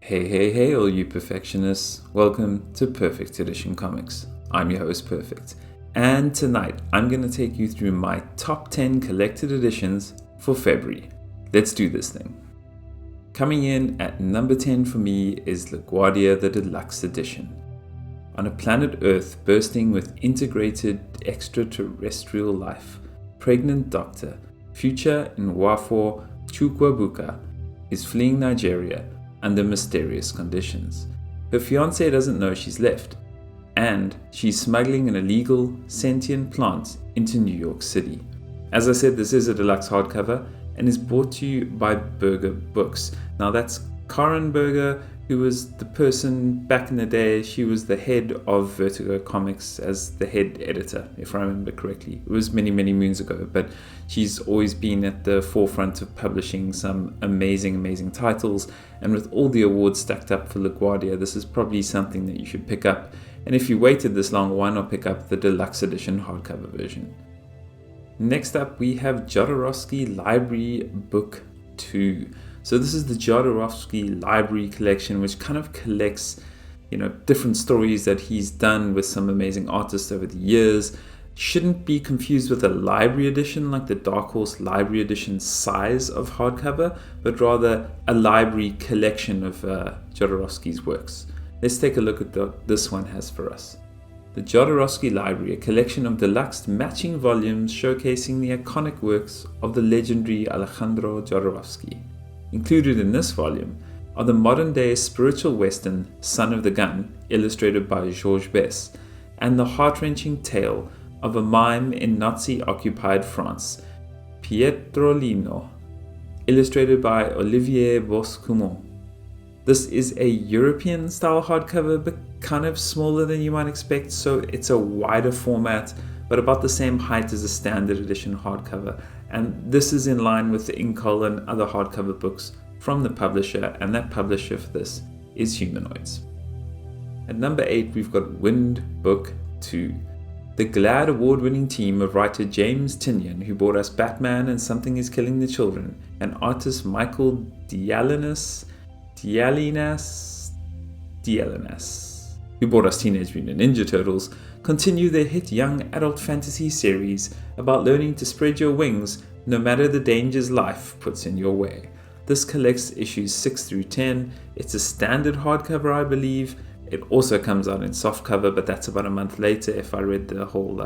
Hey, all you perfectionists. Welcome to Perfect Edition Comics. I'm your host, Perfect. And tonight, I'm going to take you through my top 10 collected editions for February. Let's do this thing. Coming in at number 10 for me is Laguardia the Deluxe Edition. On a planet Earth bursting with integrated extraterrestrial life, pregnant doctor Future Nwafo Chukwuebuka is fleeing Nigeria under mysterious conditions. Her fiancé doesn't know she's left, and she's smuggling an illegal sentient plant into New York City. As I said, this is a deluxe hardcover and is brought to you by Berger Books. Now that's Karen Berger, who was the person back in the day. She was the head of Vertigo Comics as the head editor, if I remember correctly. It was many moons ago, but she's always been at the forefront of publishing some amazing titles. And with all the awards stacked up for LaGuardia, this is probably something that you should pick up. And if you waited this long, why not pick up the deluxe edition hardcover version? Next up, we have Jodorowsky Library Book 2. So this is the Jodorowsky Library collection, which kind of collects, different stories that he's done with some amazing artists over the years. Shouldn't be confused with a library edition like the Dark Horse Library Edition size of hardcover, but rather a library collection of Jodorowsky's works. Let's take a look at what this one has for us. The Jodorowsky Library, a collection of deluxe matching volumes showcasing the iconic works of the legendary Alejandro Jodorowsky. Included in this volume are the modern-day spiritual western Son of the Gun, illustrated by Georges Besse, and the heart-wrenching tale of a mime in Nazi-occupied France, Pietrolino, illustrated by Olivier Boscumont. This is a European-style hardcover, but kind of smaller than you might expect, so it's a wider format, but about the same height as a standard edition hardcover. And this is in line with the Inkol and other hardcover books from the publisher, and that publisher for this is Humanoids. At number 8, we've got Wynd Book 2. The GLAAD award-winning team of writer James Tynion, who brought us Batman and Something is Killing the Children, and artist Michael Dialinas, who brought us Teenage Mutant Ninja Turtles, continue their hit young adult fantasy series about learning to spread your wings no matter the dangers life puts in your way. This collects issues 6 through 10. It's a standard hardcover, I believe. It also comes out in softcover, but that's about a month later if I read the whole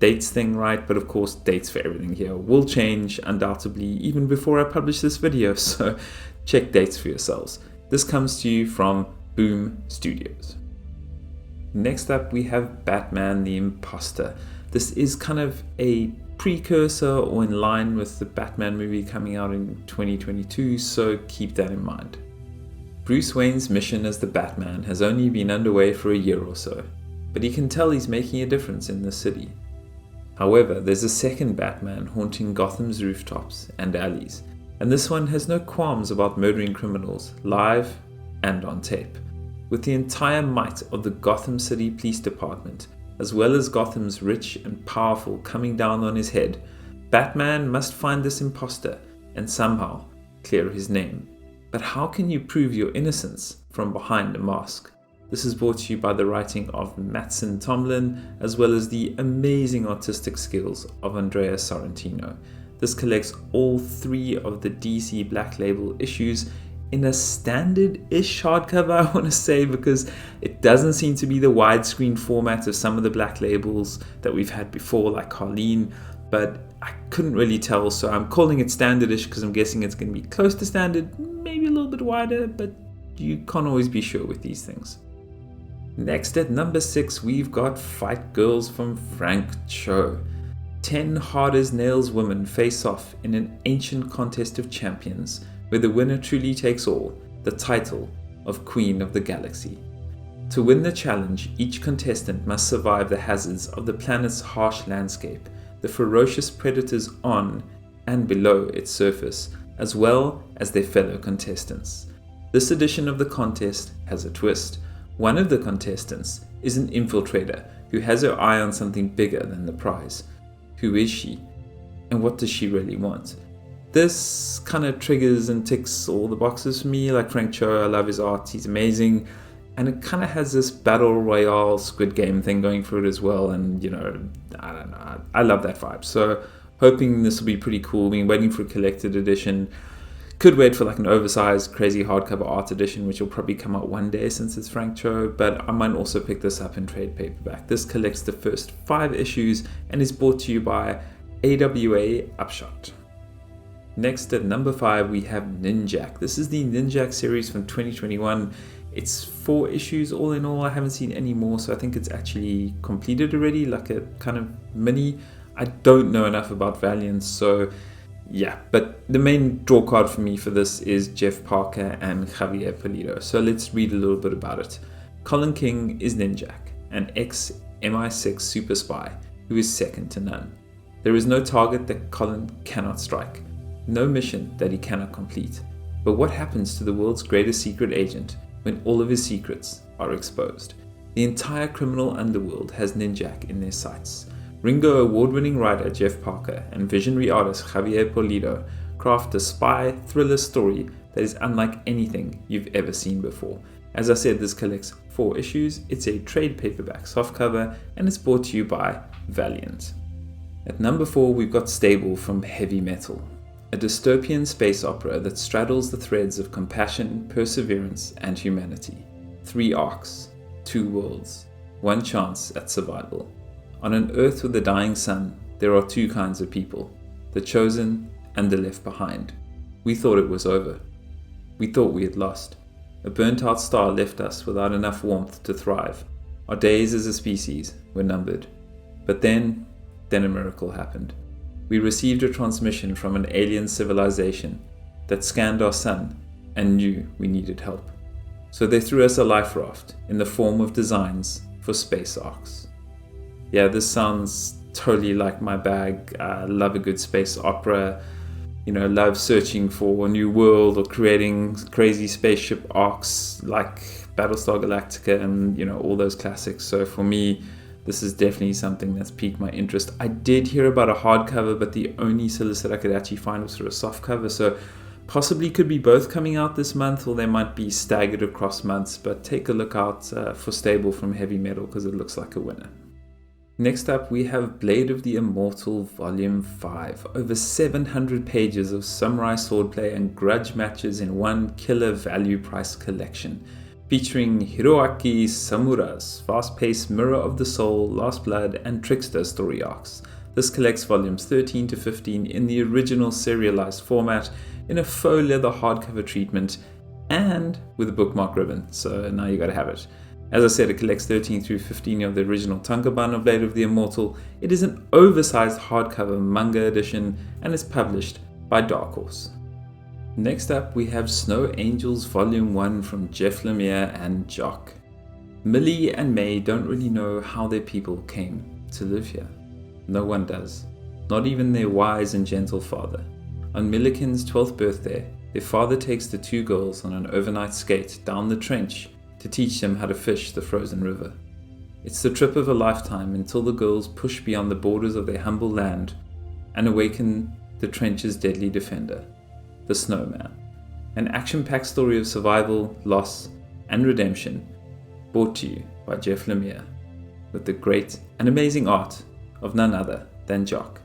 dates thing right. But of course, dates for everything here will change undoubtedly even before I publish this video, so check dates for yourselves. This comes to you from Boom Studios. Next up, we have Batman the Imposter. This is kind of a precursor or in line with the Batman movie coming out in 2022, so keep that in mind. Bruce Wayne's mission as the Batman has only been underway for a year or so, but he can tell he's making a difference in the city. However, there's a second Batman haunting Gotham's rooftops and alleys, and this one has no qualms about murdering criminals, live and on tape. With the entire might of the Gotham City Police Department, as well as Gotham's rich and powerful coming down on his head, Batman must find this imposter and somehow clear his name. But how can you prove your innocence from behind a mask? This is brought to you by the writing of Mattson Tomlin, as well as the amazing artistic skills of Andrea Sorrentino. This collects all 3 of the DC Black Label issues in a standard-ish hardcover, I want to say, because it doesn't seem to be the widescreen format of some of the Black Labels that we've had before, like Harleen, but I couldn't really tell, so I'm calling it standard-ish because I'm guessing it's going to be close to standard, maybe a little bit wider, but you can't always be sure with these things. Next at number 6, we've got Fight Girls from Frank Cho. 10 hard-as-nails women face off in an ancient contest of champions, where the winner truly takes all, the title of Queen of the Galaxy. To win the challenge, each contestant must survive the hazards of the planet's harsh landscape, the ferocious predators on and below its surface, as well as their fellow contestants. This edition of the contest has a twist. One of the contestants is an infiltrator who has her eye on something bigger than the prize. Who is she? And what does she really want? This kind of triggers and ticks all the boxes for me. Like Frank Cho, I love his art, he's amazing. And it kind of has this battle royale Squid Game thing going through it as well. And, I don't know, I love that vibe. So hoping this will be pretty cool. Been waiting for a collected edition. Could wait for like an oversized, crazy hardcover art edition, which will probably come out one day since it's Frank Cho. But I might also pick this up in trade paperback. This collects the first 5 issues and is brought to you by AWA Upshot. Next at number 5 we have Ninjak. This is the Ninjak series from 2021. It's 4 issues all in all. I haven't seen any more, so I think it's actually completed already, like a kind of mini. I don't know enough about Valiant, so yeah. But the main draw card for me for this is Jeff Parker and Javier Pulido. So let's read a little bit about it. Colin King is Ninjak, an ex-MI6 super spy who is second to none. There is no target that Colin cannot strike, no mission that he cannot complete. But what happens to the world's greatest secret agent when all of his secrets are exposed? The entire criminal underworld has Ninjak in their sights. Ringo Award-winning writer Jeff Parker and visionary artist Javier Pulido craft a spy thriller story that is unlike anything you've ever seen before. As I said, this collects 4 issues. It's a trade paperback softcover and it's brought to you by Valiant. At number 4 we've got Stable from Heavy Metal, a dystopian space opera that straddles the threads of compassion, perseverance, and humanity. 3 arcs, 2 worlds, 1 chance at survival. On an Earth with a dying sun, there are 2 kinds of people, the chosen and the left behind. We thought it was over. We thought we had lost. A burnt-out star left us without enough warmth to thrive. Our days as a species were numbered. But then a miracle happened. We received a transmission from an alien civilization that scanned our sun and knew we needed help. So they threw us a life raft in the form of designs for space arcs. Yeah, this sounds totally like my bag. I love a good space opera. Love searching for a new world or creating crazy spaceship arcs like Battlestar Galactica and, all those classics. So for me, this is definitely something that's piqued my interest. I did hear about a hardcover, but the only solicit I could actually find was sort of softcover. So possibly could be both coming out this month, or they might be staggered across months. But take a look out for Stable from Heavy Metal because it looks like a winner. Next up, we have Blade of the Immortal Volume 5. Over 700 pages of samurai swordplay and grudge matches in one killer value price collection. Featuring Hiroaki Samura's fast-paced Mirror of the Soul, Last Blood, and Trickster story arcs. This collects volumes 13 to 15 in the original serialized format, in a faux leather hardcover treatment, and with a bookmark ribbon, so now you gotta have it. As I said, it collects 13 through 15 of the original Tankaban of Blade of the Immortal. It is an oversized hardcover manga edition and is published by Dark Horse. Next up, we have Snow Angels Volume 1 from Jeff Lemire and Jock. Millie and May don't really know how their people came to live here. No one does, not even their wise and gentle father. On Milliken's 12th birthday, their father takes the 2 girls on an overnight skate down the trench to teach them how to fish the frozen river. It's the trip of a lifetime until the girls push beyond the borders of their humble land and awaken the trench's deadly defender, the Snowman. An action-packed story of survival, loss, and redemption, brought to you by Jeff Lemire, with the great and amazing art of none other than Jock.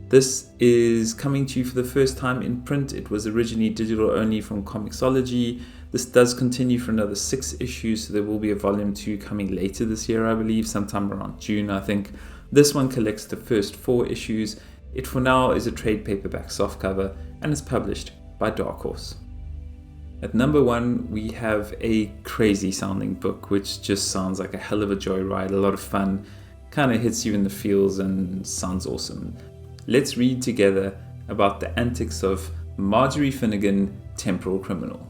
This is coming to you for the first time in print. It was originally digital only from Comixology. This does continue for another 6 issues, so there will be a volume 2 coming later this year, I believe, sometime around June, I think. This one collects the first 4 issues. It for now is a trade paperback softcover and is published by Dark Horse. At number 1, we have a crazy sounding book, which just sounds like a hell of a joyride, a lot of fun, kind of hits you in the feels and sounds awesome. Let's read together about the antics of Majorie Finnegan, Temporal Criminal.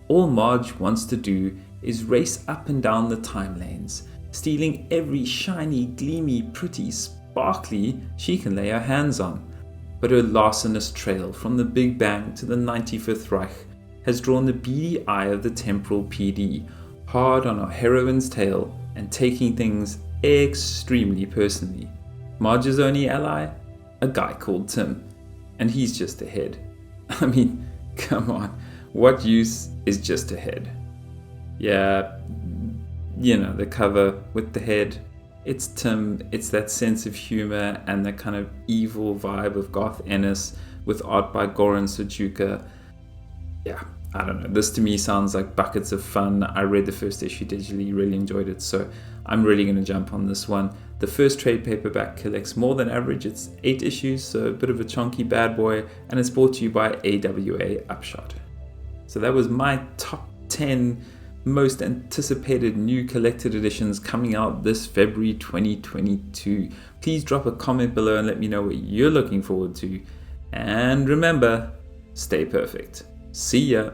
All Marge wants to do is race up and down the time lanes, stealing every shiny, gleamy, pretty, sparkly she can lay her hands on. But her larcenous trail from the Big Bang to the 95th Reich has drawn the beady eye of the Temporal PD, hard on our heroine's tail and taking things extremely personally. Marge's only ally? A guy called Tim, and he's just ahead. I mean, come on, what use is just a head? Yeah, the cover with the head. It's Tim, it's that sense of humor and that kind of evil vibe of Garth Ennis with art by Goran Suzuka. Yeah, I don't know. This to me sounds like buckets of fun. I read the first issue digitally, really enjoyed it, so I'm really going to jump on this one. The first trade paperback collects more than average. It's 8 issues, so a bit of a chunky bad boy, and it's brought to you by AWA Upshot. So that was my top 10 most anticipated new collected editions coming out this February 2022. Please drop a comment below and let me know what you're looking forward to. And remember, stay perfect. See ya.